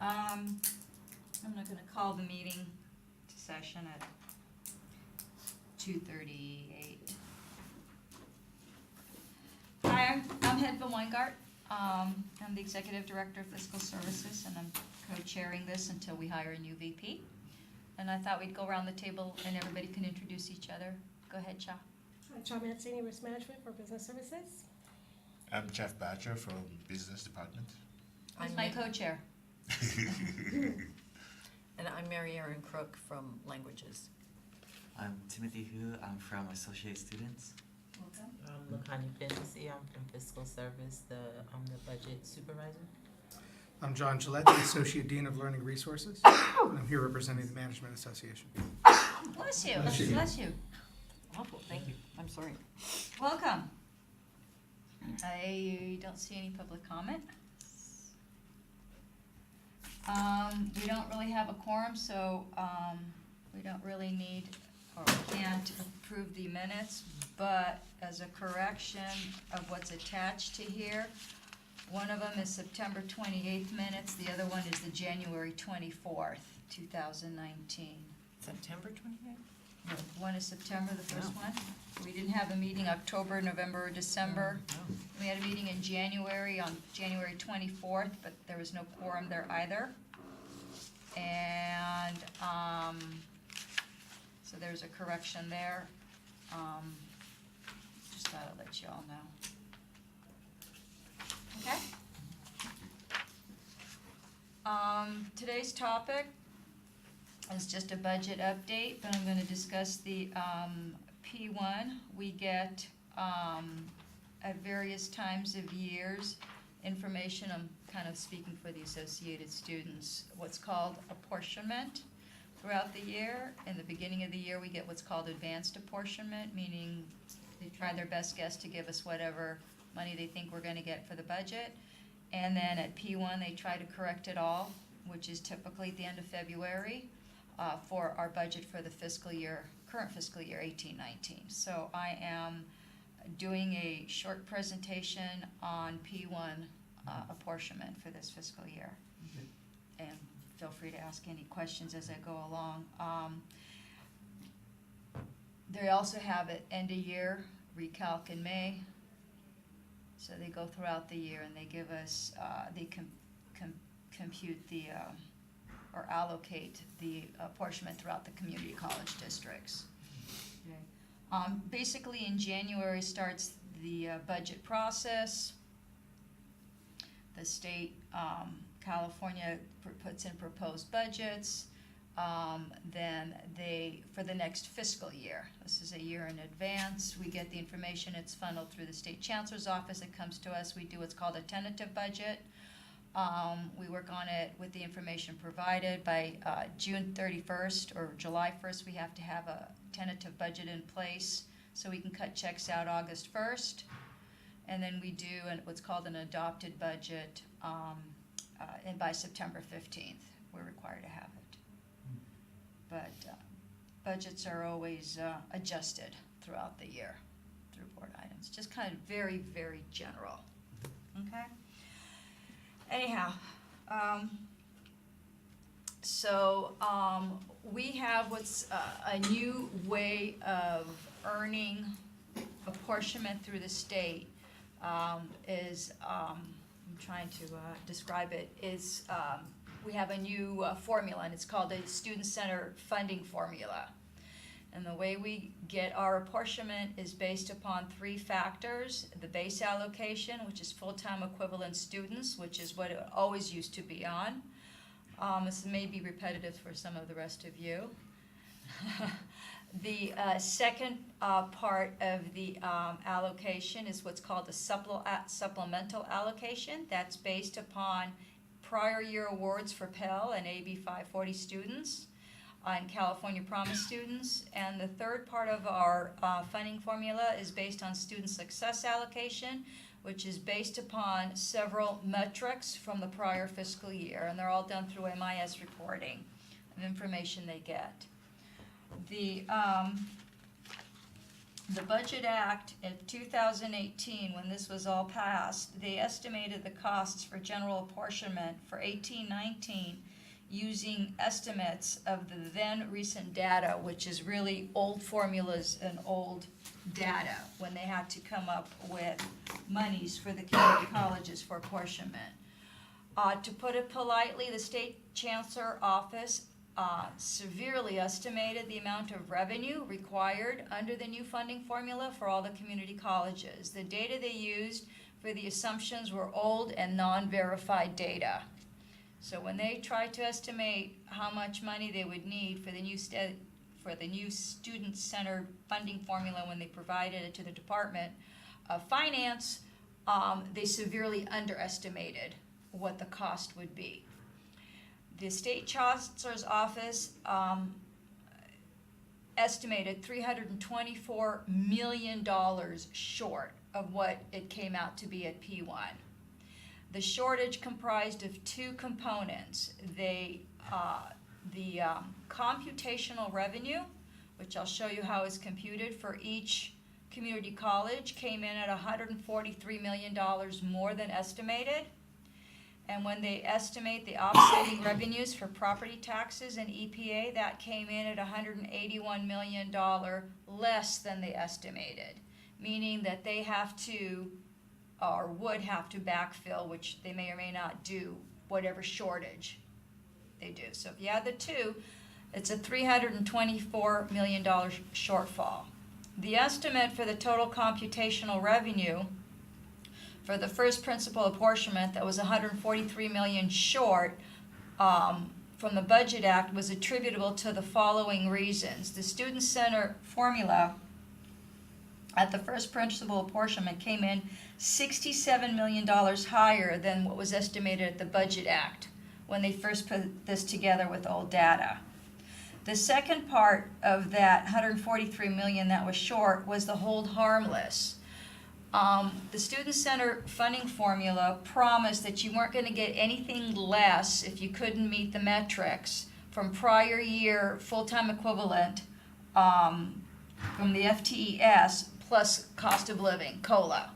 I'm not gonna call the meeting to session at 2:38. Hi, I'm Hedva Weingart. I'm the Executive Director of Fiscal Services, and I'm co-chairing this until we hire a new VP. And I thought we'd go around the table and everybody can introduce each other. Go ahead, Cha. I'm Cha Mancini, Risk Management for Business Services. I'm Jeff Batcher from Business Department. Who's my co-chair? And I'm Mary Erin Crook from Languages. I'm Timothy Hu. I'm from Associate Students. Welcome. I'm Lakani Benzi. I'm from Fiscal Service. I'm the Budget Supervisor. I'm John Gillette, the Associate Dean of Learning Resources, and I'm here representing the Management Association. Bless you. Bless you. Bless you. Awful, thank you. I'm sorry. Welcome. I don't see any public comment. We don't really have a quorum, so we don't really need or can't approve the minutes, but as a correction of what's attached to here, one of them is September 28th minutes, the other one is the January 24th, 2019. September 28th? One is September, the first Oh. one. We didn't have a meeting October, November, or December. Oh. We had a meeting in January, on January 24th, but there was no quorum there either. And, so there's a correction there. Just thought I'd let you all know. Okay? Today's topic is just a budget update, but I'm gonna discuss the, P1. We get, at various times of years, information, I'm kind of speaking for the associated students, what's called apportionment throughout the year. In the beginning of the year, we get what's called advanced apportionment, meaning they try their best guess to give us whatever money they think we're gonna get for the budget. And then at P1, they try to correct it all, which is typically at the end of February, for our budget for the fiscal year, current fiscal year 18-19. So I am doing a short presentation on P1 apportionment for this fiscal year. And feel free to ask any questions as I go along. They also have an end of year recalc in May. So they go throughout the year and they give us, they compute the, or allocate the apportionment throughout the community college districts. Okay. Basically in January starts the budget process. The state, California puts in proposed budgets. Then they, for the next fiscal year, this is a year in advance, we get the information, it's funneled through the state chancellor's office, it comes to us, we do what's called a tentative budget. We work on it with the information provided. By June 31st or July 1st, we have to have a tentative budget in place so we can cut checks out August 1st. And then we do what's called an adopted budget, and by September 15th, we're required to have it. But budgets are always adjusted throughout the year through board items. Just kind of very, very general. Okay? Anyhow, we have what's a new way of earning apportionment through the state. I'm trying to describe it, is we have a new formula, and it's called a student-centered funding formula. And the way we get our apportionment is based upon three factors: the base allocation, which is full-time equivalent students, which is what it always used to be on. This may be repetitive for some of the rest of you. The second part of the allocation is what's called a supplemental allocation. That's based upon prior year awards for Pell and AB 540 students and California Promise students. And the third part of our funding formula is based on student success allocation, which is based upon several metrics from the prior fiscal year, and they're all done through MIS reporting of information they get. The The Budget Act of 2018, when this was all passed, they estimated the costs for general apportionment for 18-19 using estimates of the then recent data, which is really old formulas and old data, when they had to come up with monies for the community colleges for apportionment. To put it politely, the state chancellor office severely estimated the amount of revenue required under the new funding formula for all the community colleges. The data they used for the assumptions were old and non-verified data. So when they tried to estimate how much money they would need for the new student-centered funding formula when they provided it to the Department of Finance, they severely underestimated what the cost would be. The state chancellor's office estimated $324 million short of what it came out to be at P1. The shortage comprised of two components. The computational revenue, which I'll show you how it's computed for each community college, came in at $143 million more than estimated. And when they estimate the offsetting revenues for property taxes and EPA, that came in at $181 million less than they estimated, meaning that they have to, or would have to backfill, which they may or may not do, whatever shortage they do. So if you add the two, it's a $324 million shortfall. The estimate for the total computational revenue for the first principal apportionment that was $143 million short from the Budget Act was attributable to the following reasons. The student center formula at the first principal apportionment came in $67 million higher than what was estimated at the Budget Act when they first put this together with old data. The second part of that $143 million that was short was the hold harmless. The student center funding formula promised that you weren't going to get anything less if you couldn't meet the metrics from prior year full-time equivalent from the FTES plus cost of living, COLA.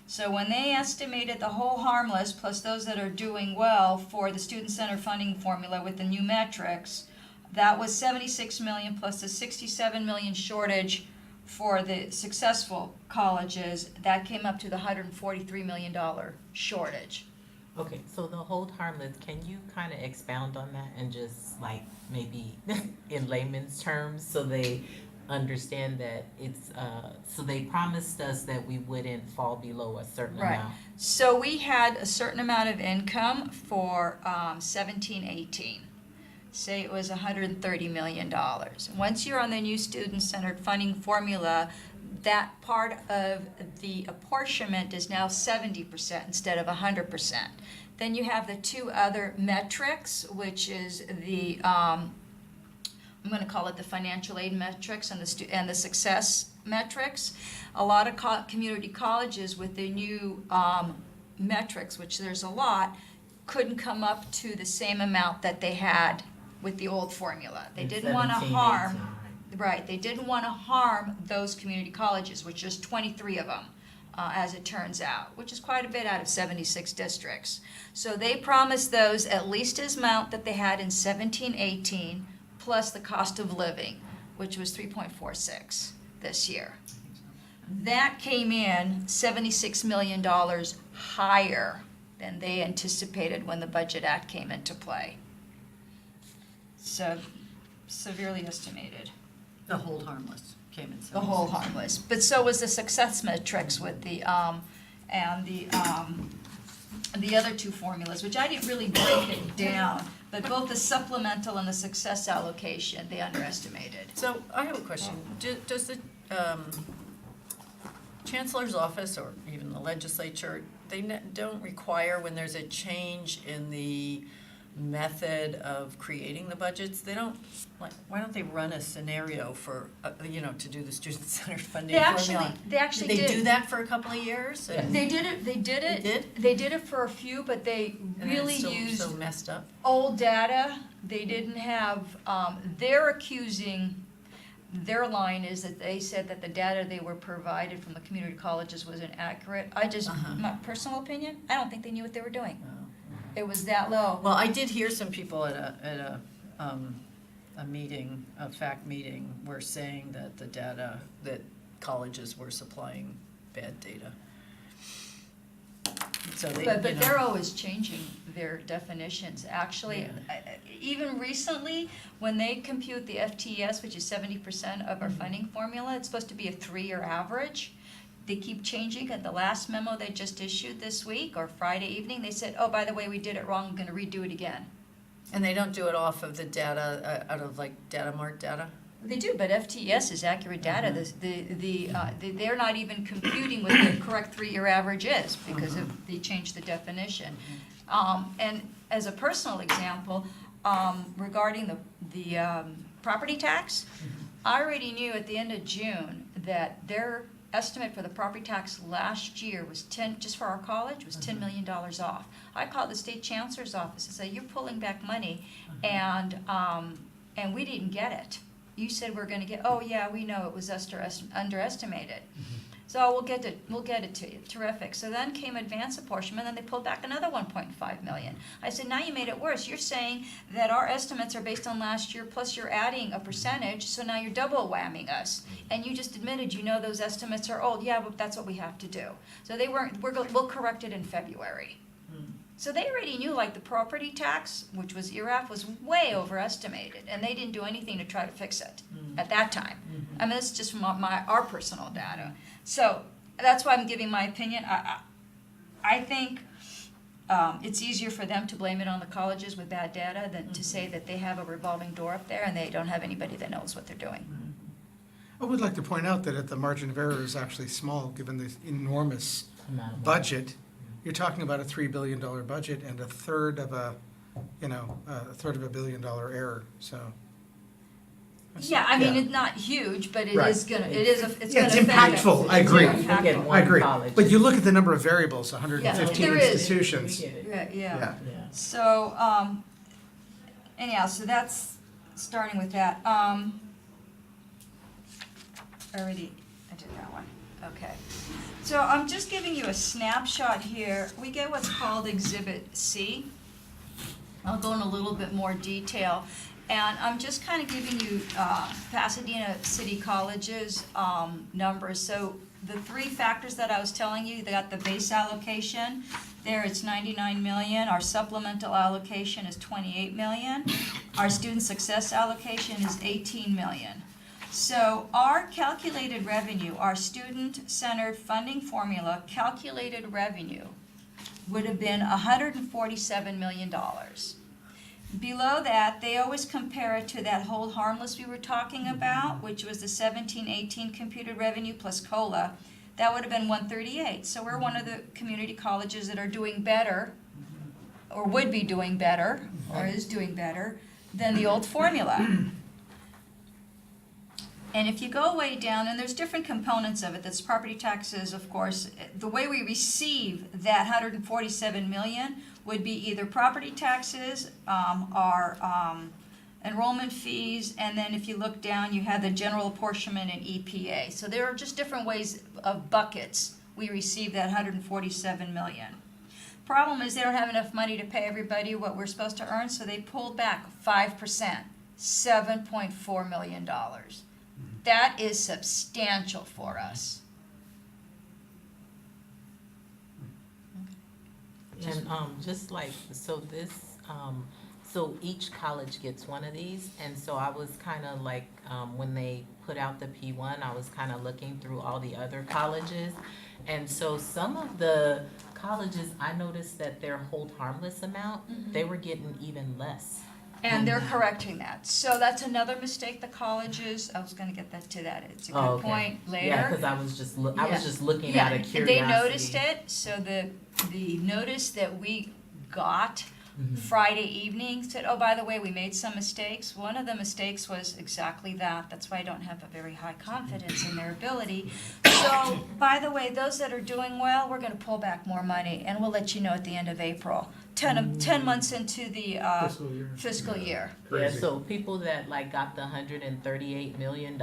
So when they estimated the whole harmless plus those that are doing well for the student center funding formula with the new metrics, that was $76 million plus the $67 million shortage for the successful colleges. That came up to the $143 million shortage. Okay, so the hold harmless, can you kind of expound on that and just like maybe in layman's terms so they understand that it's, so they promised us that we wouldn't fall below a certain Right. amount? So we had a certain amount of income for 17-18. Say it was $130 million. Once you're on the new student-centered funding formula, that part of the apportionment is now 70% instead of 100%. Then you have the two other metrics, which is the, I'm going to call it the financial aid metrics and the success metrics. A lot of community colleges with the new metrics, which there's a lot, couldn't come up to the same amount that they had with the old formula. They didn't want to 17, harm, 18, right, they didn't want to harm those community colleges, which is 23 of them, as it turns out, which is quite a bit out of 76 districts. So they promised those at least as amount that they had in 17-18, plus the cost of living, which was 3.46 this year. That came in $76 million higher than they anticipated when the Budget Act came into play. So severely estimated. The hold harmless came in. The whole harmless, but so was the success metrics with the and the other two formulas, which I didn't really break it down, but both the supplemental and the success allocation they underestimated. So I have a question. Does the chancellor's office or even the legislature, they don't require when there's a change in the method of creating the budgets, they don't, like, why don't they run a scenario for, to do the student-centered funding formula? They actually Did did. they do that for a couple of years? Yes. They did it. They did? They did it for a few, but they And really it's used so messed up? old data. They didn't have. They're accusing their line is that they said that the data they were provided from the community colleges was inaccurate. My personal opinion, I don't think they knew what they were doing. It was that low. Well, I did hear some people at a meeting, a fact meeting, were saying that the data, that colleges were supplying bad data. So they, But you know, they're always changing their definitions. Actually, even recently, when they compute the FTES, which is 70% of our funding formula, it's supposed to be a 3-year average. They keep changing. At the last memo they just issued this week, or Friday evening, they said, oh, by the way, we did it wrong, I'm gonna redo it again. and they don't do it off of the data, out of like data mart data? They do, but FTES is accurate data. They're not even computing what the correct 3-year average is because they changed the definition. And as a personal example, regarding the property tax, I already knew at the end of June that their estimate for the property tax last year was just for our college, was $10 million off. I called the state chancellor's office and said, you're pulling back money, and we didn't get it. You said we're gonna get, oh yeah, we know it was underestimated. So we'll get it to you, terrific. So then came advance apportionment, and then they pulled back another 1.5 million. I said, now you made it worse. You're saying that our estimates are based on last year, plus you're adding a percentage, so now you're double whamming us. And you just admitted, you know those estimates are old. Yeah, but that's what we have to do. So we'll correct it in February. So they already knew, like, the property tax, which was ERAF, was way overestimated, and they didn't do anything to try to fix it at that time. I mean, this is just from our personal data. So that's why I'm giving my opinion. I think it's easier for them to blame it on the colleges with bad data than to say that they have a revolving door up there and they don't have anybody that knows what they're doing. I would like to point out that the margin of error is actually small, given the enormous Amount of budget. You're talking about a $3 billion budget and a third of a $1 billion error, so. Yeah, I mean, Yeah. it's not huge, but Right. it's gonna affect Yeah, it's us. impactful. I agree. It's Look at impactful. one I agree, college. but you look at the number of variables, Yeah, 115 there is. institutions. We get it. Yeah. Yeah. Yeah. So, anyhow, so that's starting with that. I did that one, okay. So I'm just giving you a snapshot here. We get what's called Exhibit C. I'll go in a little bit more detail. And I'm just kind of giving you Pasadena City College's numbers. So the 3 factors that I was telling you, they got the base allocation. There it's 99 million. Our supplemental allocation is 28 million. Our student success allocation is 18 million. So our calculated revenue, our student-centered funding formula calculated revenue would have been $147 million. Below that, they always compare it to that hold harmless we were talking about, which was the 17-18 computed revenue plus COLA. That would have been 138. So we're one of the community colleges that are doing better, or would be doing better, or is doing better than the old formula. And if you go way down, and there's different components of it, that's property taxes, of course. The way we receive that 147 million would be either property taxes, our enrollment fees, and then if you look down, you have the general apportionment and EPA. So there are just different ways of buckets we receive that 147 million. Problem is they don't have enough money to pay everybody what we're supposed to earn, so they pulled back 5%, $7.4 million. That is substantial for us. And just like, so this, so each college gets one of these, and so I was kind of like, when they put out the P1, I was kind of looking through all the other colleges, and so some of the colleges, I noticed that their hold harmless amount, they were getting even less. And they're correcting that. So that's another mistake the colleges, I was gonna get to that, it's a good Oh, okay. point later. Yeah, because I was just looking out of Yeah, curiosity. they noticed it, so the notice that we got Friday evening said, oh, by the way, we made some mistakes. One of the mistakes was exactly that. That's why I don't have a very high confidence in their ability. So, by the way, those that are doing well, we're gonna pull back more money, and we'll let you know at the end of April. 10 months into the Fiscal year. fiscal year. Yeah, Crazy. so people that like got the $138 million,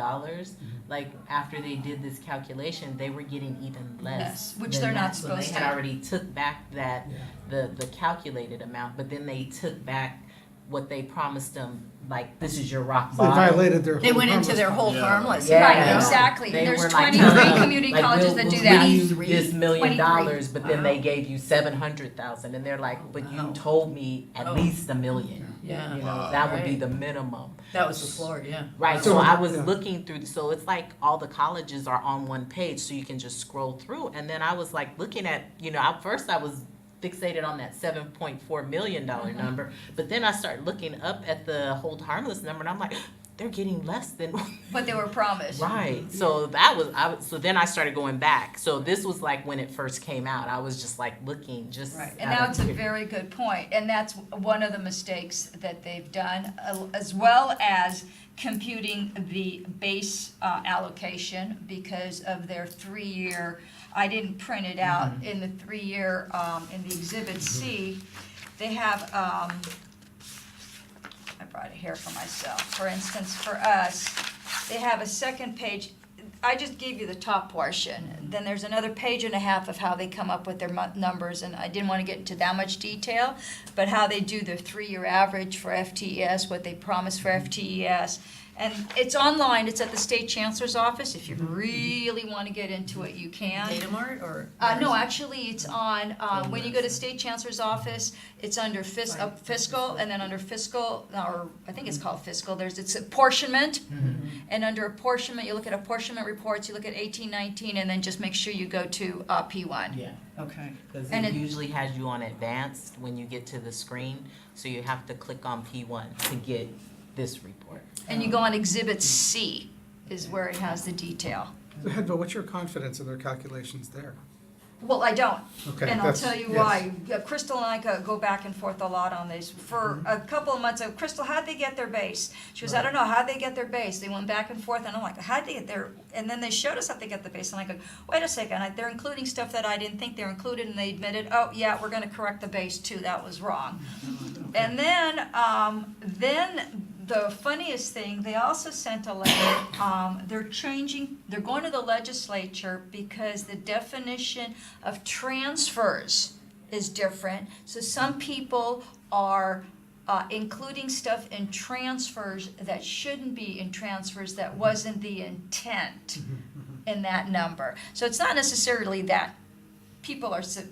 like after they did this calculation, they were getting even less. Less, which than they're not that. supposed So to. they had already took back that, the calculated amount, but then they took back what they promised them, like, this is your rock They bottom. violated their. They whole went into harmless their part. whole Yeah. harmless, Yeah. right, exactly. They There's were like 23 telling them, community like, colleges we'll- that do we'll that. give you this $1 million, 23. but then they gave you 700,000, and they're like, but you Wow. told me at Oh. least $1 million. Yeah. You know, that would be Right. the minimum. That was the floor, yeah. Right, So, so I was yeah. looking through, so it's like all the colleges are on one page, so you can just scroll through, and then I was like looking at, at first I was fixated on that $7.4 million number, but then I started looking up at the hold harmless number, and I'm like, they're getting less than, But they were promised. right, so so then I started going back, so this was like when it first came out, I was just like looking, just. Right, and out now of it's a curi- very good point, and that's one of the mistakes that they've done, as well as computing the base allocation because of their 3-year, I didn't print it out, in the 3-year, in the Exhibit C, they have, I brought it here for myself, for instance, for us, they have a second page. I just gave you the top portion. Then there's another page and a half of how they come up with their numbers, and I didn't want to get into that much detail, but how they do their 3-year average for FTES, what they promise for FTES. And it's online, it's at the State Chancellor's Office. If you really want to get into it, you can. Data Mart or? No, actually, it's on, when you go to State Chancellor's Office, it's under fiscal, and then under fiscal, or I think it's called fiscal, it's apportionment. And under apportionment, you look at apportionment reports, you look at 1819, and then just make sure you go to P1. Yeah. Okay. Because And it it- usually has you on advanced when you get to the screen, so you have to click on P1 to get this report. And you go on Exhibit C, is where it has the detail. So Hedva, what's your confidence in their calculations there? Well, I don't. Okay, And I'll that's- tell you yes. why. Crystal and I go back and forth a lot on this. For a couple of months, Crystal, how'd they get their base? She goes, I don't know, how'd they get their base? They went back and forth, and I'm like, how'd they get their, and then they showed us how they get the base. And I go, wait a second, they're including stuff that I didn't think they were included, and they admitted, oh, yeah, we're gonna correct the base too, that was wrong. And then the funniest thing, they also sent a letter, they're going to the legislature because the definition of transfers is different. So some people are including stuff in transfers that shouldn't be in transfers, that wasn't the intent in that number. So it's not necessarily that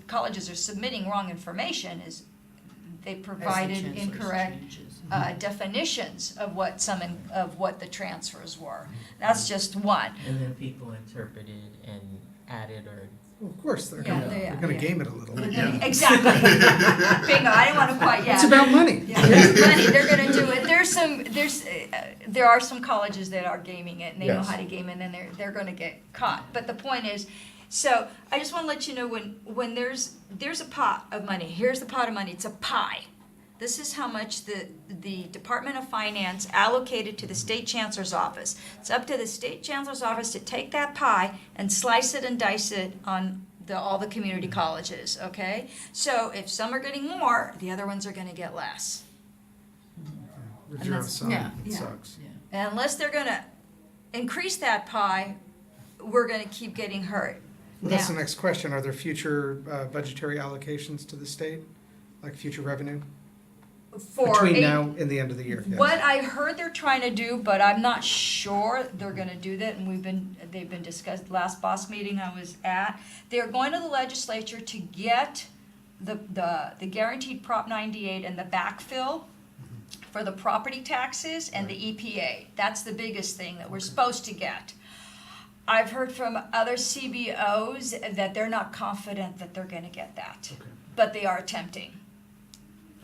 colleges are submitting wrong information, is they provided incorrect definitions of what the transfers were. That's just one. And then people interpreted and added or. Well, of course, they're Yeah, gonna, they- they're gonna yeah. game it a little. Exactly. Bingo. I didn't want to quite. Yeah. It's about money. Yeah, there's money. They're going to do it. There are some colleges that are gaming it, and they know Yes. how to game it, and then they're going to get caught. But the point is, so I just want to let you know when there's a pot of money. Here's the pot of money. It's a pie. This is how much the Department of Finance allocated to the State Chancellor's Office. It's up to the State Chancellor's Office to take that pie and slice it and dice it on all the community colleges, okay? So if some are getting more, the other ones are gonna get less. The And zero that's- sum, yeah, it yeah. sucks. And unless they're gonna increase that pie, we're gonna keep getting hurt. Well, that's the Now- next question. Are there future budgetary allocations to the state, like future revenue? For Between eight- now and the end of the year, yes. What I heard they're trying to do, but I'm not sure they're gonna do that, and they've been discussed, last boss meeting I was at. They're going to the legislature to get the guaranteed Prop 98 and the backfill for the property taxes and the EPA. That's the biggest thing that we're supposed to get. I've heard from other CBOs that they're not confident that they're gonna get that, Okay. but they are attempting.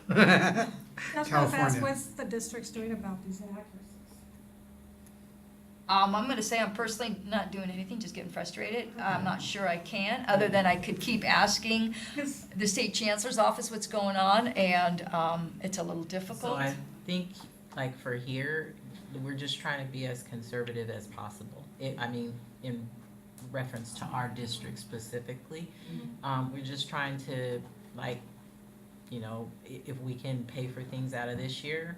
That's why I asked, California. what's the districts doing about these inaccuracies? I'm gonna say I'm personally not doing anything, just getting frustrated. I'm not sure I can, other than I could keep asking 'Cause the state chancellor's office what's going on, and it's a little So difficult. I think, like for here, we're just trying to be as conservative as possible. In reference to our district specifically, we're just trying to, like, you know, if we can pay for things out of this year,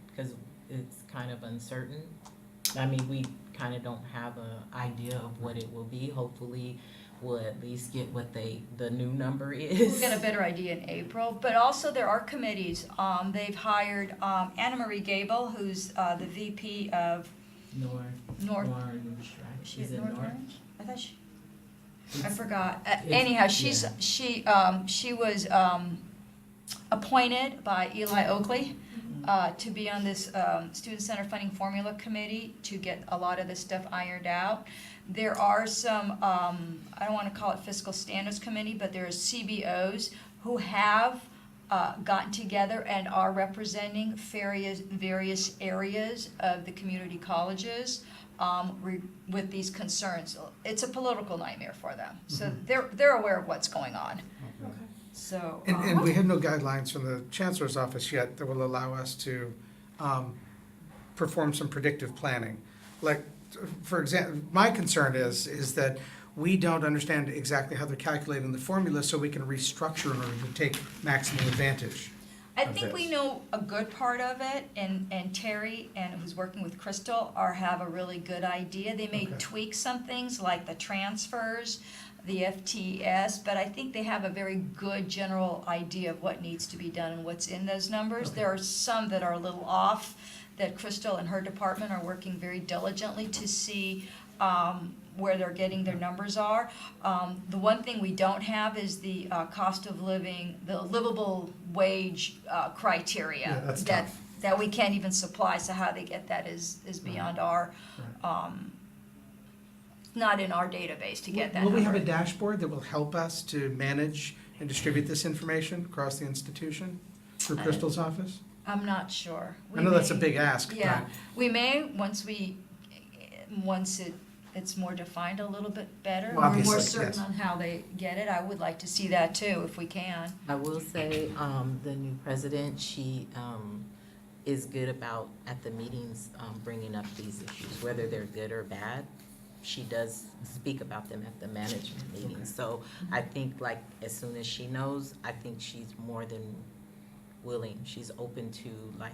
because it's kind of uncertain. I mean, we kind of don't have a idea of what it will be. Hopefully, we'll at least get what the new number is. We'll get a better idea in April, but also there are committees. They've hired Anna Marie Gable, who's the VP of North. Orange, right? She Is at it North North? Orange? I thought she, I It's- forgot. it's- Anyhow, yeah. she was appointed by Eli Oakley to be on this Student Center Funding Formula Committee to get a lot of this stuff ironed out. There are some, I don't want to call it Fiscal Standards Committee, but there are CBOs who have gotten together and are representing various areas of the community colleges with these concerns. It's a political nightmare for them, so they're aware of what's going on. So, And we have no guidelines from the chancellor's office yet that will allow us to perform some predictive planning. Like, for example, my concern is that we don't understand exactly how they're calculating the formula, so we can restructure in order to take maximum advantage. I think we know a good part of it, and Terry, and who's working with Crystal, have a really good idea. They may Okay. tweak some things like the transfers, the FTS, but I think they have a very good general idea of what needs to be done and what's in those numbers. Okay. There are some that are a little off, that Crystal and her department are working very diligently to see where they're getting their numbers are. The one thing we don't have is the cost of living, the livable wage criteria. Yeah, that's that tough. that we can't even supply, so how they get that is beyond our, not in our database to get that Will we have a number. dashboard that will help us to manage and distribute this information across the institution through Crystal's office? I'm not sure. I know that's a big ask, Yeah, but we may, once it's more defined a little bit better, Well, or more obviously, certain yes. on how they get it, I would like to see that too, if we can. I will say, the new president, she is good about, at the meetings, bringing up these issues, whether they're good or bad. She does speak about them at the management meetings. So I think, like, as soon as she knows, I think she's more than willing. She's open to, like,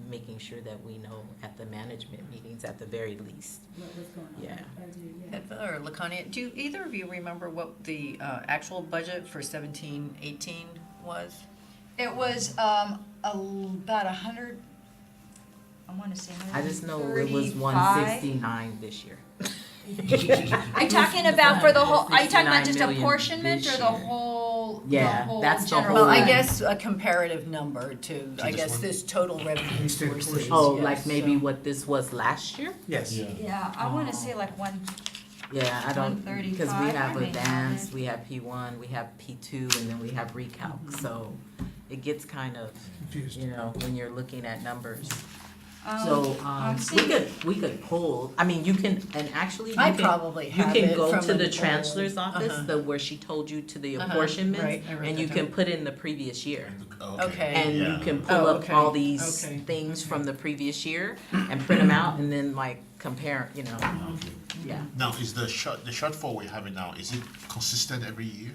making sure that we know at the management meetings at the very least. Yeah. Or Lacania, do either of you remember what the actual budget for 17-18 was? It was about 100, I want to say I just know it was 135. 169 this year. Are you talking about for the whole, are you talking about just 69 million apportionment this or the year. whole, Yeah, that's the general? whole- Well, I fund? guess a comparative number to, I this guess, one? this total revenue State sources. portion. Oh, yes, like maybe so- what this was last year? yes. Yeah, I want to say like Yeah, I don't, because we 135, have I may have advanced, it. we have P1, we have P2, and then we have recalc, so it gets kind of, Confused. you know, when you're looking at numbers. I'm So, we could pull, I mean, you can, and actually, I probably have you can it go from to an the old- chancellor's office, uh-huh. where she told you to the Uh-huh, apportionments, right, I wrote and that you can down. put in the previous year. Okay. And Yeah. you can pull Oh, up okay, all these okay, things okay. from the previous year and print them out and then like compare, you know, Okay. yeah. Now, is the shortfall we're having now, is it consistent every year?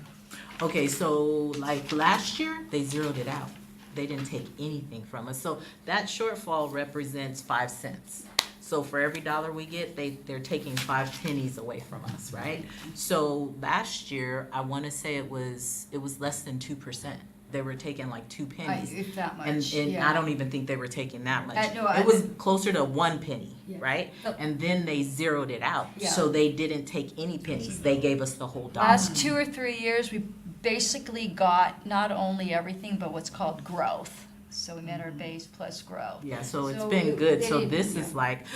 Okay, so like last year, they zeroed it out. They didn't take anything from us. So that shortfall represents 5 cents. So for every dollar we get, they're taking 5 pennies away from us, right? So last year, I wanna say it was less than 2%. They were taking like 2 pennies. If that much, And yeah. I don't even think they were taking that much. No, I It was didn't- closer to 1 penny, Yeah. right? Oh. And then they zeroed it out. Yeah. So they didn't take any pennies. They gave us the whole dollar. Last 2 or 3 years, we basically got not only everything, but what's called growth. So we met our base plus growth. Yeah, so it's So been good. they So didn't- this yeah. is like,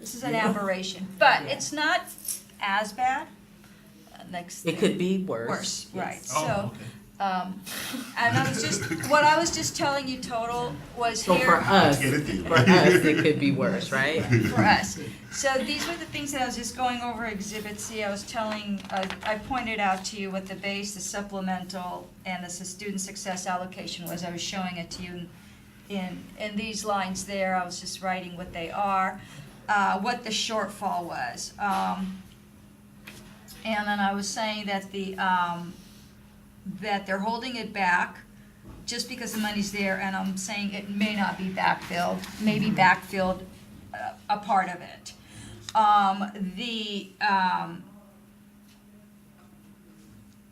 This is an aberration, but Yeah. it's not as bad. Next it thing. could be worse. Worse, yes. right. Oh, So, okay. and what I was just telling you total was So here. for us, Anything. it could be worse, right? For us. So these were the things that I was just going over Exhibit C. I was telling, I pointed out to you what the base, the supplemental, and the student success allocation was. I was showing it to you in these lines there. I was just writing what they are, what the shortfall was. And then I was saying that that they're holding it back just because the money's there, and I'm saying it may not be backfilled, maybe backfilled a part of it.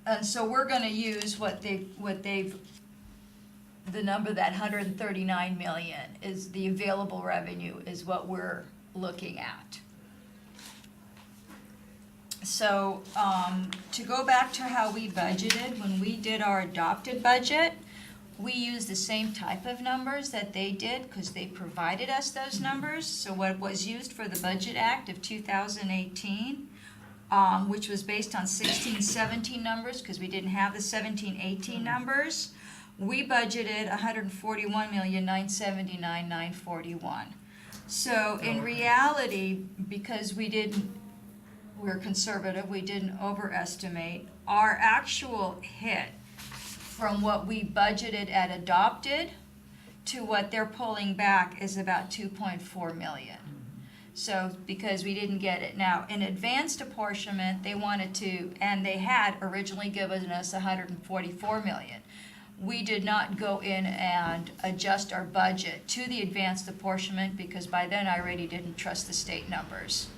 And so we're gonna use what they've, the number, that 139 million is the available revenue is what we're looking at. So, to go back to how we budgeted, when we did our adopted budget, we used the same type of numbers that they did, because they provided us those numbers. So what was used for the Budget Act of 2018, which was based on 16-17 numbers, because we didn't have the 17-18 numbers, we budgeted 141,979,941. So in reality, because we're conservative, we didn't overestimate, our actual hit from what we budgeted at adopted to what they're pulling back is about 2.4 million. So, because we didn't get it. Now, in advanced apportionment, they wanted to, and they had originally given us 144 million. We did not go in and adjust our budget to the advanced apportionment, because by then I already didn't trust the state numbers.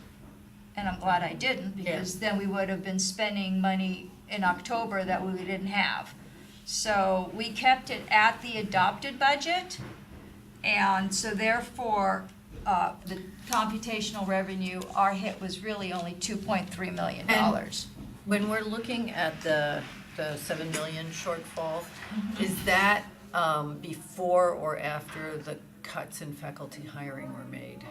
And I'm glad I didn't, because then we would have been spending money in October that we didn't have. So we kept it at the adopted budget, and so therefore, the computational revenue, our hit was really only $2.3 million. When we're looking at the 7 million shortfall, is that before or after the cuts in faculty hiring were made?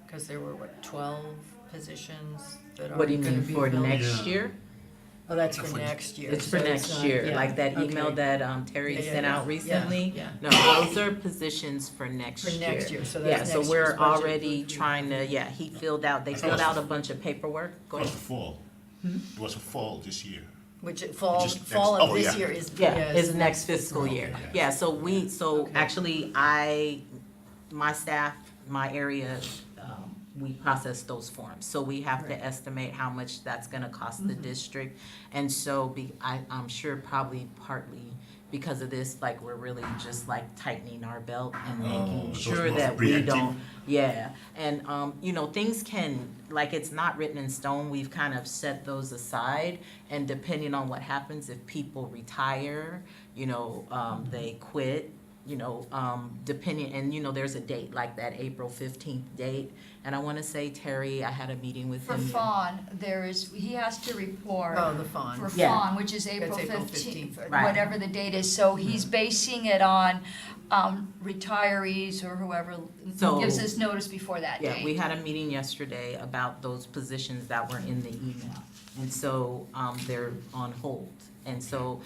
Because there were, 12 positions that are What do you gonna mean, be for filled? next year? Oh, that's for next year. It's for so next not- year, yeah, like that email okay. that Terry Yeah, sent yeah, out yeah, recently. yeah. No, those are positions for next For year. next year, so Yeah, that's so next we're year's budget. already trying to, they filled out a bunch of paperwork. Go It was ahead. for fall. It was for fall this year. Which fall Just fall next- of this yeah. year is Yeah, is it's next fiscal year. Okay. Yeah, so Okay. actually, my staff, my area, we process those forms. So we have to Right. estimate how much that's gonna cost the district. And so I'm sure probably partly because of this, like, we're really just like tightening our belt and making so it's sure more that we preemptive. don't, yeah. And, things can, like, it's not written in stone, we've kind of set those aside. And depending on what happens, if people retire, they quit, depending, and there's a date, like that April 15th date. And I wanna say, Terry, I had a meeting with For him. Fawn, he has to report. Oh, the fawn. For Yeah. Fawn, which is April April 15th, 15th. Right. whatever the date is, so he's basing it on, retirees or whoever So- gives us notice before that date. Yeah, we had a meeting yesterday about those positions that were in the email. And so, they're on hold. And so,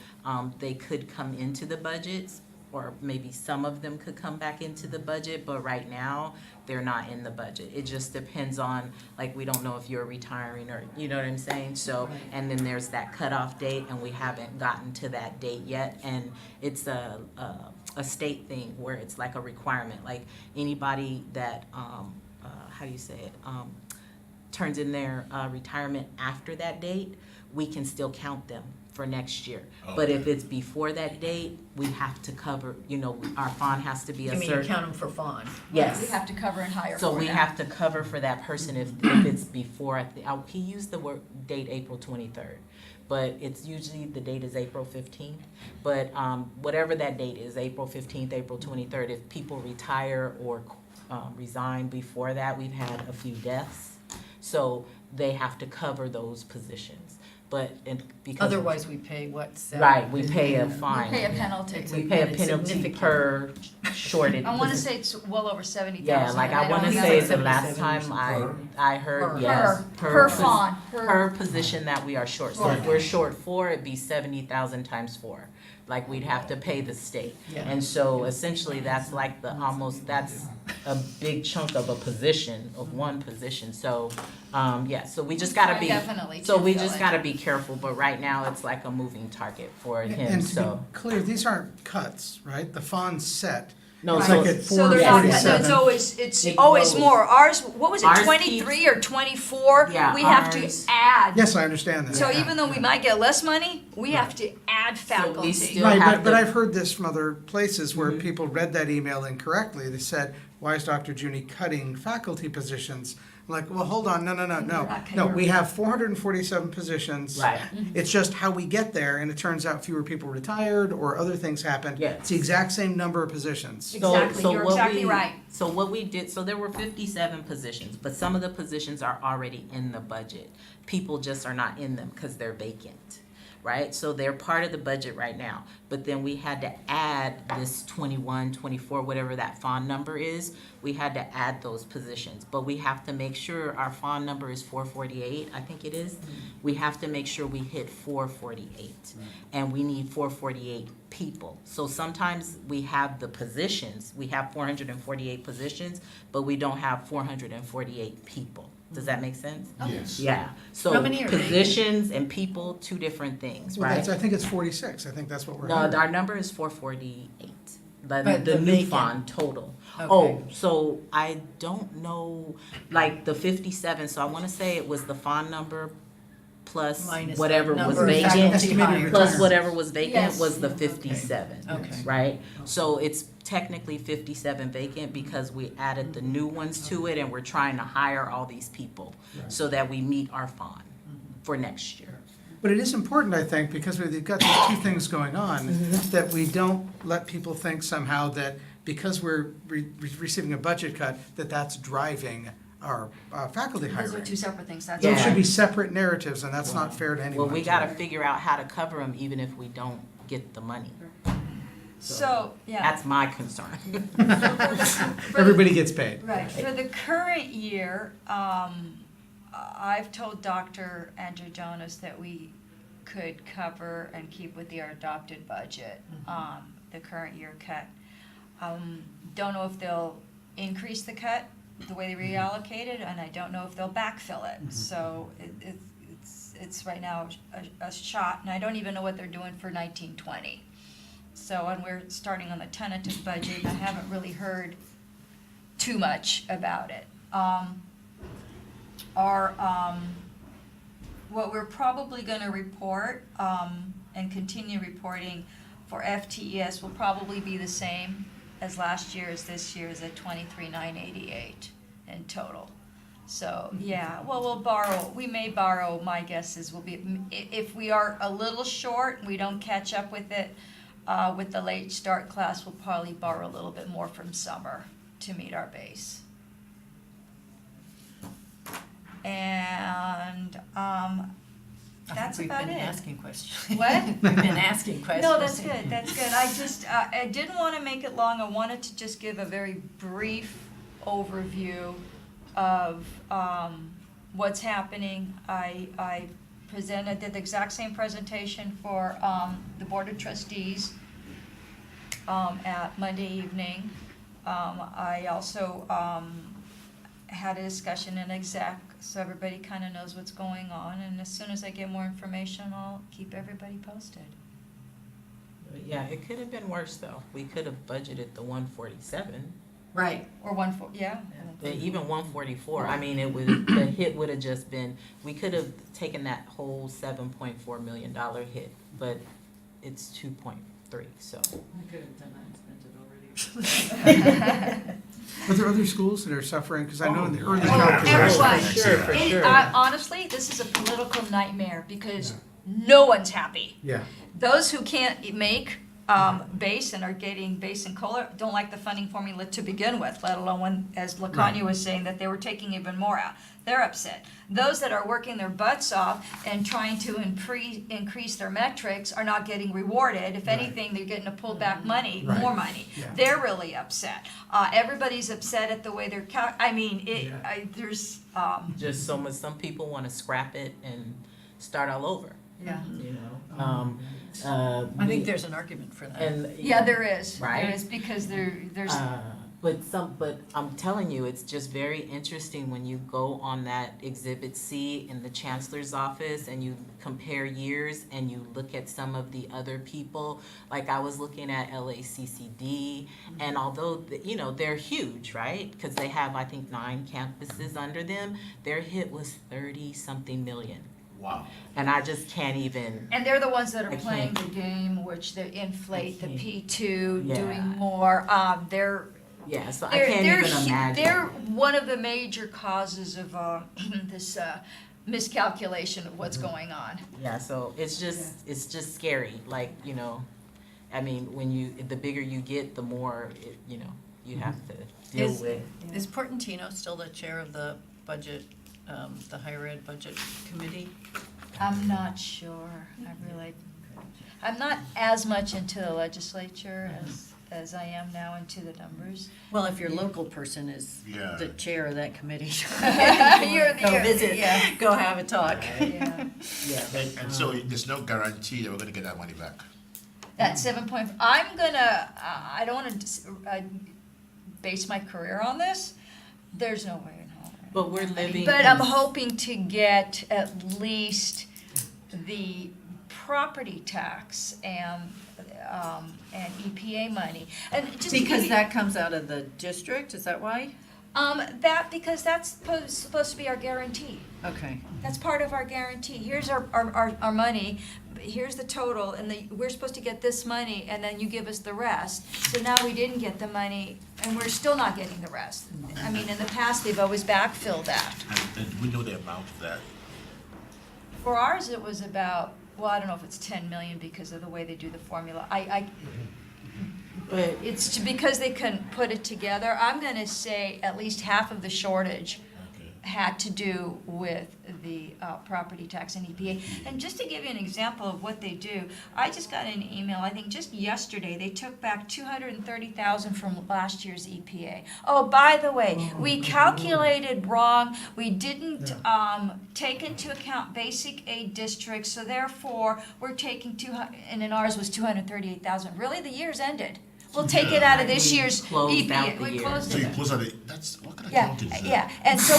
they could come into the budgets, or maybe some of them could come back into the budget, but right now, they're not in the budget. It just depends on, like, we don't know if you're retiring or, you know what I'm saying? So, and then there's that cutoff date, and we haven't gotten to that date yet. And it's a state thing where it's like a requirement, like anybody that, how do you say it? Turns in their retirement after that date, we can still count them for next year. But if it's before that date, we have to cover, our fund has to be You a mean you certain. count them for fawn? Yes. We have to cover and hire for So we that. have to cover for that person if it's before, he used the word date April 23rd. But it's usually, the date is April 15th. But whatever that date is, April 15th, April 23rd, if people retire or resign before that, we've had a few deaths. So they have to cover those positions. But because. Otherwise, we pay what? Right, we pay a fine. We pay a penalty. It's We pay a and it's penalty significant. per shorted. I wanna position. say it's well over 70,000. Yeah, like I don't wanna remember. say like the last 77 time I heard, Per. yes. Per pos- fawn, Per position that we are short, so if Right. we're short 4, it'd be 70,000 times 4, like we'd have to pay the state. Yeah. And so essentially, that's like that's a big chunk of a position, of one position, so, so we just gotta be. Definitely So to we fill just it. gotta be careful, but right now, it's like a moving target for him, And to be so. clear, these aren't cuts, right? The fund's set. No, It's Right. like at So they're not, 447. it's It always goes. more. Ours, what was it, Ours 23 or 24? Yeah, We have to ours- add. Yes, I understand that. So yeah, even though we yeah. might get less money, we have to add So we faculty. still Right, have but to- I've heard this from other places where Mhm. people read that email incorrectly. They said, why is Dr. Junie cutting faculty positions? I'm like, well, hold on, no. We're not cutting No, her. we have 447 positions. Right. It's just how we get there, and it turns out fewer people retired or other things happened. Yes. It's the exact same number of positions. Exactly, you're what exactly right. So what we did, so there were 57 positions, but some of the positions are already in the budget. People just are not in them because they're vacant, right? So they're part of the budget right now. But then we had to add this 21, 24, whatever that fund number is. We had to add those positions, but we have to make sure our fund number is 448, I think it is. We have to make sure we hit 448, and we need 448 people. So sometimes we have the positions, we have 448 positions, but we don't have 448 people. Does that make sense? Yes. Yeah, so How many are vacant? positions and people, two different things, Well, right? I think it's 46. I think that's what we're No, hearing. our number is 448, But the the new vacant. fund total. Okay. Oh, so I don't know, like the 57, so I wanna say it was the fund number plus Minus the whatever was number of vacant, faculty Estimated hired. plus retirement. whatever was vacant Yes. was the 57. Okay. Right? So it's technically 57 vacant because we added the new ones to it and we're trying to hire all these people so that we meet our fund for next year. But it is important, I think, because we've got these two things going on, that we don't let people think somehow that because we're receiving a budget cut, that that's driving our faculty Those are hiring. two separate things, that's Those Yeah. should be separate narratives, and that's not fair to anyone. Well, we gotta figure out how to cover them even if we don't get the money. So, yeah. That's my concern. Everybody gets paid. Right, for the current year, I've told Dr. Andrew Jonas that we could cover and keep with our adopted budget, the current year cut. Don't know if they'll increase the cut, the way they reallocate it, and I don't know if they'll backfill it. So it's right now a shot, and I don't even know what they're doing for 1920. So, and we're starting on the tentative budget, and I haven't really heard too much about it. What we're probably gonna report, and continue reporting for FTES will probably be the same as last year as this year, is at 23,988 in total. So, yeah, well, we may borrow, my guess is we'll be, if we are a little short, we don't catch up with it, with the late start class, we'll probably borrow a little bit more from summer to meet our base. And, that's about We've been it. asking questions. What? We've been asking questions. No, that's good, that's good. I just, I didn't wanna make it long. I wanted to just give a very brief overview of, what's happening. I did the exact same presentation for, the Board of Trustees, at Monday evening. I also, had a discussion in exec, so everybody kinda knows what's going on, and as soon as I get more information, I'll keep everybody posted. Yeah, it could have been worse though. We could have budgeted the 147, Right. Or yeah. even 144. I mean, the hit would have just been, we could have taken that whole $7.4 million hit, but it's 2.3, so. Are there other schools that are suffering? Because I know in the early Oh, calculations. everyone. Sure, for sure. Honestly, this is a political nightmare, because no one's happy. Yeah, Those who can't make, base and are getting base and COLA don't like the funding formula to begin with, let alone when, as LaConya was saying, that they were taking even more out. They're upset. Those that are working their butts off and trying to increase their metrics are not getting rewarded. If Right. anything, they're getting to pull back money, Right. more money. Yeah. They're really upset. Everybody's upset at the way they're Yeah. there's, Just so much, some people want to scrap it and start all over, yeah. you know? I think there's an argument for that. And. Yeah, there is. Right. There is, because there's, But I'm telling you, it's just very interesting when you go on that Exhibit C in the Chancellor's office and you compare years and you look at some of the other people. Like I was looking at LACCD, and although, you know, they're huge, right? Because they have, I think, 9 campuses under them, their hit was 30-something million. Wow. And I just can't even, And they're the ones that are I playing can't- the game, which they inflate the can't. P2, Yeah. doing more. yeah, so I can't even imagine. They're one of the major causes of this miscalculation of what's going on. Yeah, so it's just scary, like, you know, I mean, the bigger you get, the more, you know, you have to deal Is- with. Is Portantino still the chair of the budget, the higher ed budget committee? I'm not sure. I'm not as much into the legislature as I am now into the numbers. Well, if your local person is Yeah. the chair of that committee. You're visit, yeah. go have a talk. Yeah. Yeah, And so there's no guarantee that we're gonna get that money back. That 7 I'm gonna, I don't wanna base my career on this. There's no way in hell. but we're living. But I'm in- hoping to get at least the property tax and EPA money. And just to give Because you- that comes out of the district, is that why? because that's supposed to be our guarantee. Okay. That's part of our guarantee. Here's our money, here's the total, and we're supposed to get this money, and then you give us the rest. So now we didn't get the money, and we're still not getting the rest. I mean, in the past, they've always backfilled that. And we know the amount of that. For ours, it was about, well, I don't know if it's 10 million because of the way they do the formula. But It's because they couldn't put it together. I'm gonna say at least half of the shortage Okay. had to do with the property tax and EPA. And just to give you an example of what they do, I just got an email, I think just yesterday, they took back 230,000 from last year's EPA. Oh, by the way, we calculated wrong, we didn't take into account basic aid districts, so therefore, we're taking and then ours was 238,000. Really, the year's ended. We'll take it out of this We year's closed out EPA. the We year. closed So it you out. close out that's, what kind of Yeah, accounting is that? yeah, and so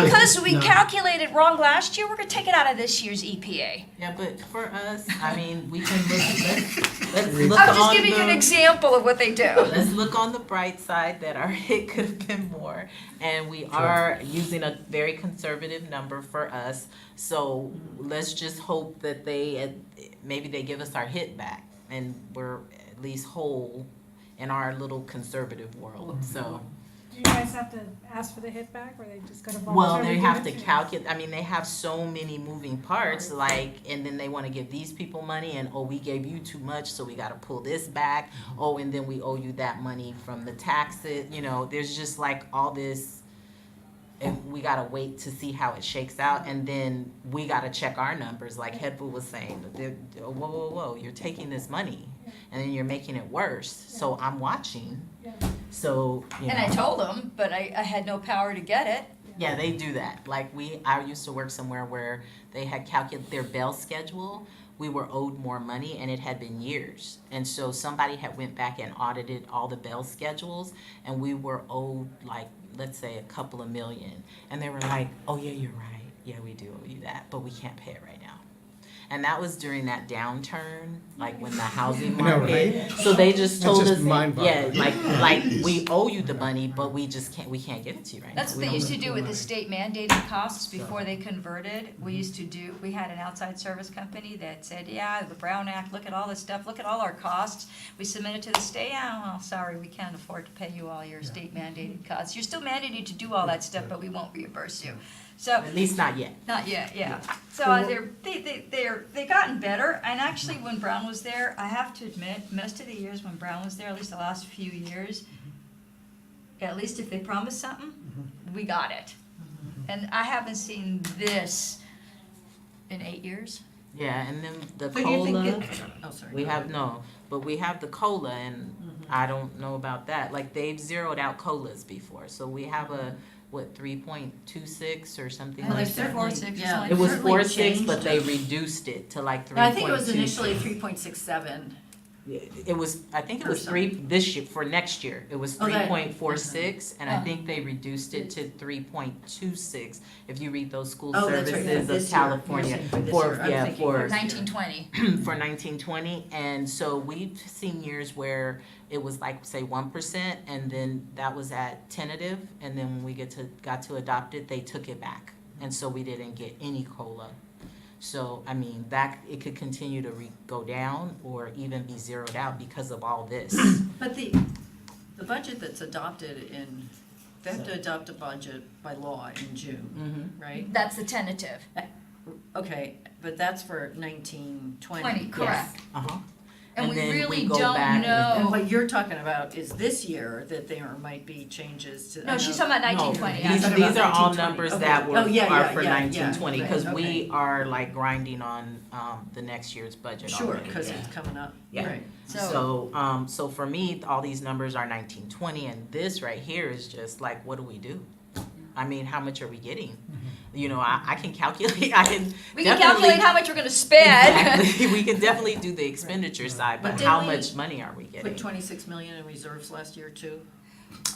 because we calculated wrong last year, we're gonna take it out of this year's EPA. yeah, but for us, I mean, we can let's look I'm just on giving you an the- example of what they do. Let's look on the bright side that our hit could have been more, and we are using a very conservative number for us. So let's just hope that maybe they give us our hit back, and we're at least whole in our little conservative world. So, Do you guys have to ask for the hit back, or they just gonna well, voluntarily they give have it to to you? calculate. I mean, they have so many moving parts, like, and then they want to give these people money, and oh, we gave you too much, so we got to pull this back. Oh, and then we owe you that money from the taxes. You know, there's just like all this. And we gotta wait to see how it shakes out, and then we gotta check our numbers, like Hedvig was saying. Whoa, you're taking this money, and then you're making it worse. So I'm watching. Yeah. So you And I know. told them, but I had no power to get it. Yeah, they do that. Like I used to work somewhere where they had calculated their bell schedule. We were owed more money, and it had been years. And so somebody had went back and audited all the bell schedules, and we were owed like, let's say, a couple of million. And they were like, oh yeah, you're right. Yeah, we do owe you that, but we can't pay it right now. And that was during that downturn, like when the housing I know, market. right? So they just That's told just us, yeah, mind-boggling. like we owe you the money, but we can't give it to you right now. That's what We they don't- used to do with the state mandated costs before they converted. We had an outside service company that said, yeah, the Brown Act, look at all this stuff, look at all our costs. We submitted to the state, well, sorry, we can't afford to pay you all your state mandated costs. You're still mandated to do all that stuff, but we won't reimburse you. So, At least not yet. not yet, yeah. So they've gotten better, and actually when Brown was there, I have to admit, most of the years when Brown was there, at least the last few years, at least if they promised something, we got it. And I haven't seen this in 8 years. Yeah, and then the Who do you think COLA, oh, sorry. we have, but we have the COLA, and I don't know about that. Like, they've zeroed out COLAs before, so we have a, 3.26 or something Well, like they've that? Four, certainly, six, yeah. like It was certainly 4.6, changed but they it. reduced it to like 3.2. No, I think it was initially 3.67. it was, I think it was Per three, this year, for next year, it was Oh, three that- point four six, and I Uh-huh. think they reduced it to 3.26, if you read those school Oh, that's right, services this of year. California. You're saying for this For, year. I'm yeah, thinking for- this year. 1920. For 1920, and so we've seen years where it was like, say, 1%, and then that was at tentative, and then when we got to adopt it, they took it back, and so we didn't get any COLA. So, I mean, that, it could continue to go down or even be zeroed out because of all this. But the budget that's adopted in, they have to adopt a budget by law in June, Mm-hmm. right? That's the tentative. Okay, but that's for 1920. 20, correct. Uh-huh. And we then really go don't back know. And what you're talking about is this year that there might be changes to. No, she's talking about No, 1920. Yeah, these, talking these about are all 1920. numbers Okay. that were, Oh, yeah, are yeah, for yeah, 1920, yeah, because right, we okay. are like grinding on, the next year's budget Sure, already. because Yeah. it's coming up, Yeah. right. So for me, all these numbers are 1920, and this right here is just like, what do we do? I mean, how much are we getting? You know, I can calculate, I can We can definitely- calculate how much we're gonna spend. Exactly. We can definitely do the expenditure side, But but didn't how we much money are we Put getting? 26 million in reserves last year too?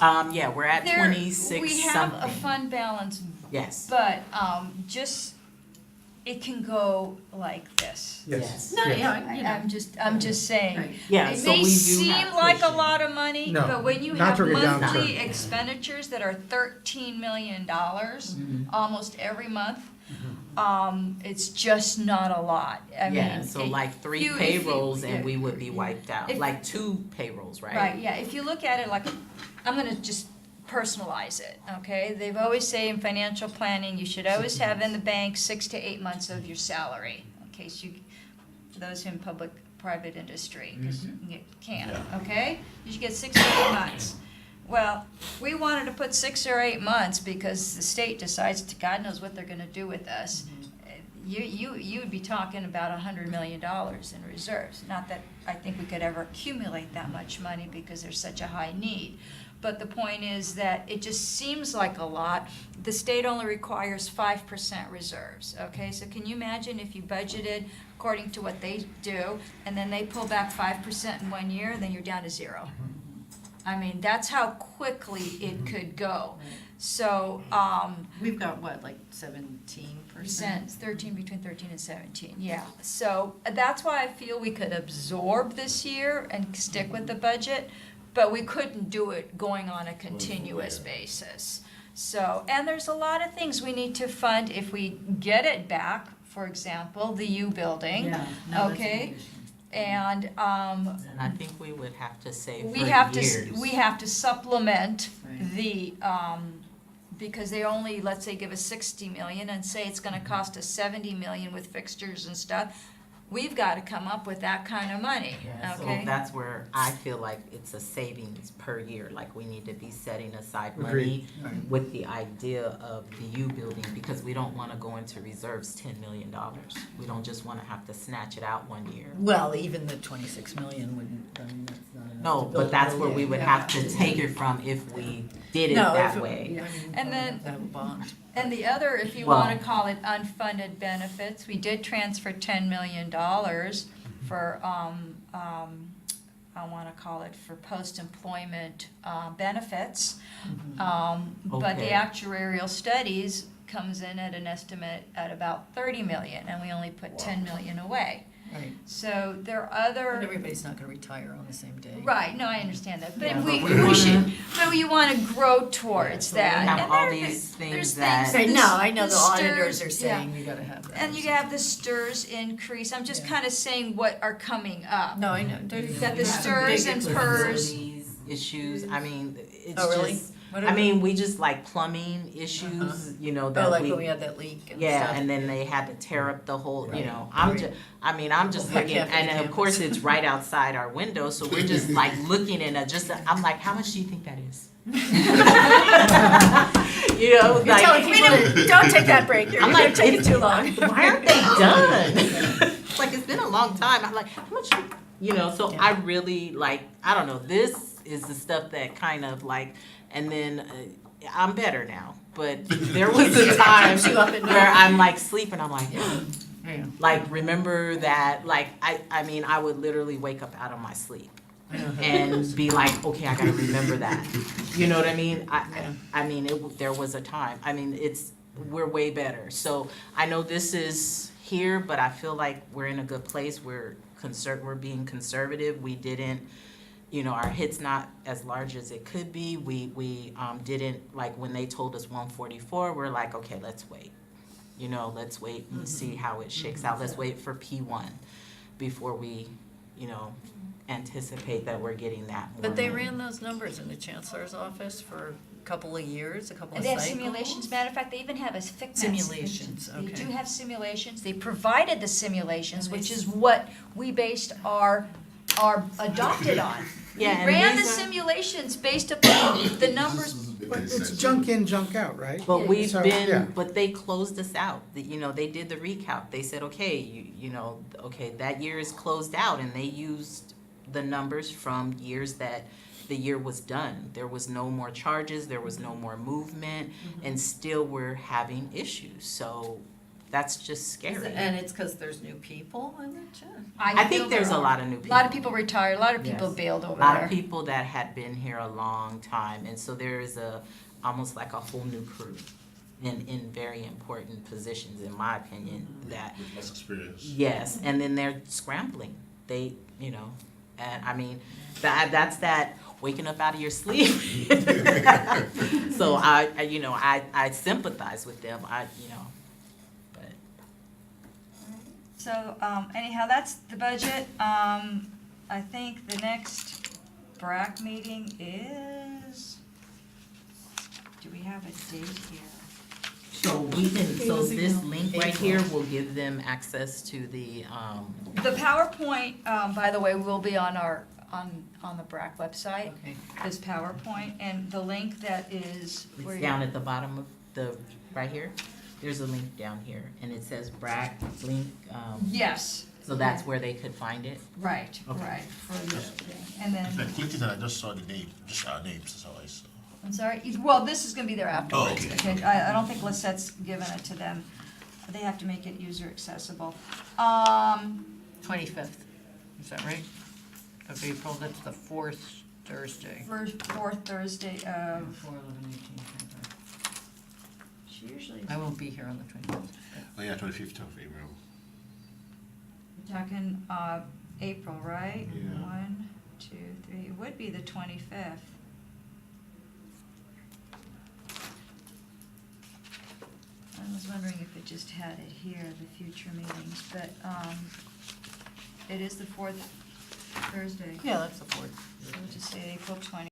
Yeah, we're at There- 26 We have a something. fund balance, Yes. but, just, it can go like this. Yes. No, yes. yeah, you know. I'm just saying. Right. Yeah, It so may we do seem have like a cushion. lot of money, No, but when you not have to get down to- monthly expenditures that are $13 million, almost every month, it's just not a lot. I Yeah, mean, so it- like three if you- payrolls yeah. and we would be wiped out, If- like 2 payrolls, right? Right, yeah, if you look at it like, I'm gonna just personalize it, okay? They've always say in financial planning, you should always have in the bank 6 to 8 months of your salary, in case you, for those in private industry, because you can't, okay? You should get 6 to 8 months. Well, we wanted to put 6 or 8 months because the state decides, God knows what they're gonna do with us. You would be talking about $100 million in reserves. Not that I think we could ever accumulate that much money because there's such a high need. But the point is that it just seems like a lot. The state only requires 5% reserves, okay? So can you imagine if you budgeted according to what they do, and then they pull back 5% in 1 year, then you're down to 0. I mean, that's how quickly it could go. So, We've got what, like 17%? 13, between 13 and 17, yeah. So that's why I feel we could absorb this year and stick with the budget, but we couldn't do it going on a continuous basis. So, and there's a lot of things we need to fund if we get it back, for example, the U building. Yeah, no, that's a Okay. good issue. And, And I think we would have to save for we years. have to supplement Right. the, because they only, let's say, give us 60 million and say it's gonna cost us 70 million with fixtures and stuff. We've gotta come up with that kind of money, Yeah, so okay? that's where I feel like it's a savings per year, like we need to be setting aside money Agreed. Right. with the idea of the U building, because we don't wanna go into reserves $10 million. We don't just wanna have to snatch it out 1 year. Well, even the 26 million wouldn't, I mean, that's not enough to No, build but a that's where we building. would Yeah. have to take it from if we did it No, that if it- way. yeah, I mean, And then- have to have a bond. And the other, if you Well- wanna call it unfunded benefits, we did transfer $10 million for, I wanna call it for post-employment, benefits. But the Okay. actuarial studies comes in at an estimate at about 30 million, and we only put 10 million away. Right. So there are And other, everybody's not gonna retire on the same day. right, no, I understand that, but Yeah, we, but we should, wanna- but you wanna grow towards so we that. have And all there- these there's things that- Say, the no, s- I know the auditors are stirs, yeah. saying you gotta have that. And you have the stirs increase, I'm just Yeah. kinda saying what are coming up. No, I know. There's- That the there's some stirs big and issues. pers. Facilities issues, I mean, it's Oh, really? just, What I are mean, we just like plumbing issues, Uh-huh. you know, Oh, that like we. when we had that leak and Yeah, stuff. and then they had to tear up the whole, you Right. know, I'm Right. just, I mean, I'm just Well, looking, campus, and of campus. course it's right outside our window, so we're just like looking and I'm like, how much do you think that is? You know, You're telling like, people to, don't take that break, you're I'm gonna like, take it it's- too long. why aren't they done? It's like, it's been a long time, I'm like, how much, you know, so Yeah. I really like, I don't know, this is the stuff that kind of like, and then, I'm better now, but there was a time Keeps you up at night. where I'm like sleeping, I'm like, Yeah. Like, remember that, like, I mean, I would literally wake up out of my sleep and be like, okay, I gotta remember that. You know what I mean? I mean, there was a time, I mean, we're way better. So I know this is here, but I feel like we're in a good place. We're being conservative. We didn't, you know, our hit's not as large as it could be. We didn't, like, when they told us 144, we're like, okay, let's wait. You know, let's wait and see how it shakes out. Let's wait for P1 before we, you know, anticipate that we're getting that more. But they money. ran those numbers in the chancellor's office for a couple of years, a couple of And they have cycles. simulations, matter of fact, they even have a FICMAS. Simulations, They okay. do have simulations, they provided the simulations, And they which s- is what we based our adopted on. Yeah, We and ran the these are- simulations based upon the numbers. But it's junk in, junk out, right? But we've So, yeah. been, but they closed us out. You know, they did the recount. They said, okay, you know, okay, that year is closed out, and they used the numbers from years that the year was done. There was no more charges, there was no more movement, and still we're having issues. So that's just scary. And it's because there's new people in the chat. I feel think there's there a are. lot of new A people. lot of people retired, a lot of people Yes. bailed A over lot there. of people that had been here a long time, and so there is almost like a whole new crew in very important positions, in my opinion, that, With less experience. yes, and then they're scrambling. They, you know, and I mean, that's that waking up out of your sleep. So you know, I sympathize with them, you know, but. So, anyhow, that's the budget. I think the next BRAC meeting is, do we have a date here? So we can, so this link right here will give them access to the, The PowerPoint, by the way, will be on on the BRAC website, Okay. this PowerPoint, and the link that is. where it's you- down at the bottom of right here. There's a link down here, and it says BRAC link, Yes, so that's where they could find it. right, Okay. right, for the thing, and If I then, clicked it and I just saw the name, just our names, that's all I saw. I'm sorry, well, this is gonna be there afterwards. Oh, okay. I don't think Lisette's given it to them. They have to make it user accessible. 25th, is that right? Of April, that's the fourth Thursday. Fourth Thursday of, 4, 11, 18, 25. she usually, I won't be here on the 25th. Oh yeah, 25th of April. we're talking, April, right? Yeah. 1, 2, 3, it would be the 25th. I was wondering if it just had it here, the future meetings, but, it is the fourth Thursday. Yeah, that's the fourth. So we'll just say April 20th.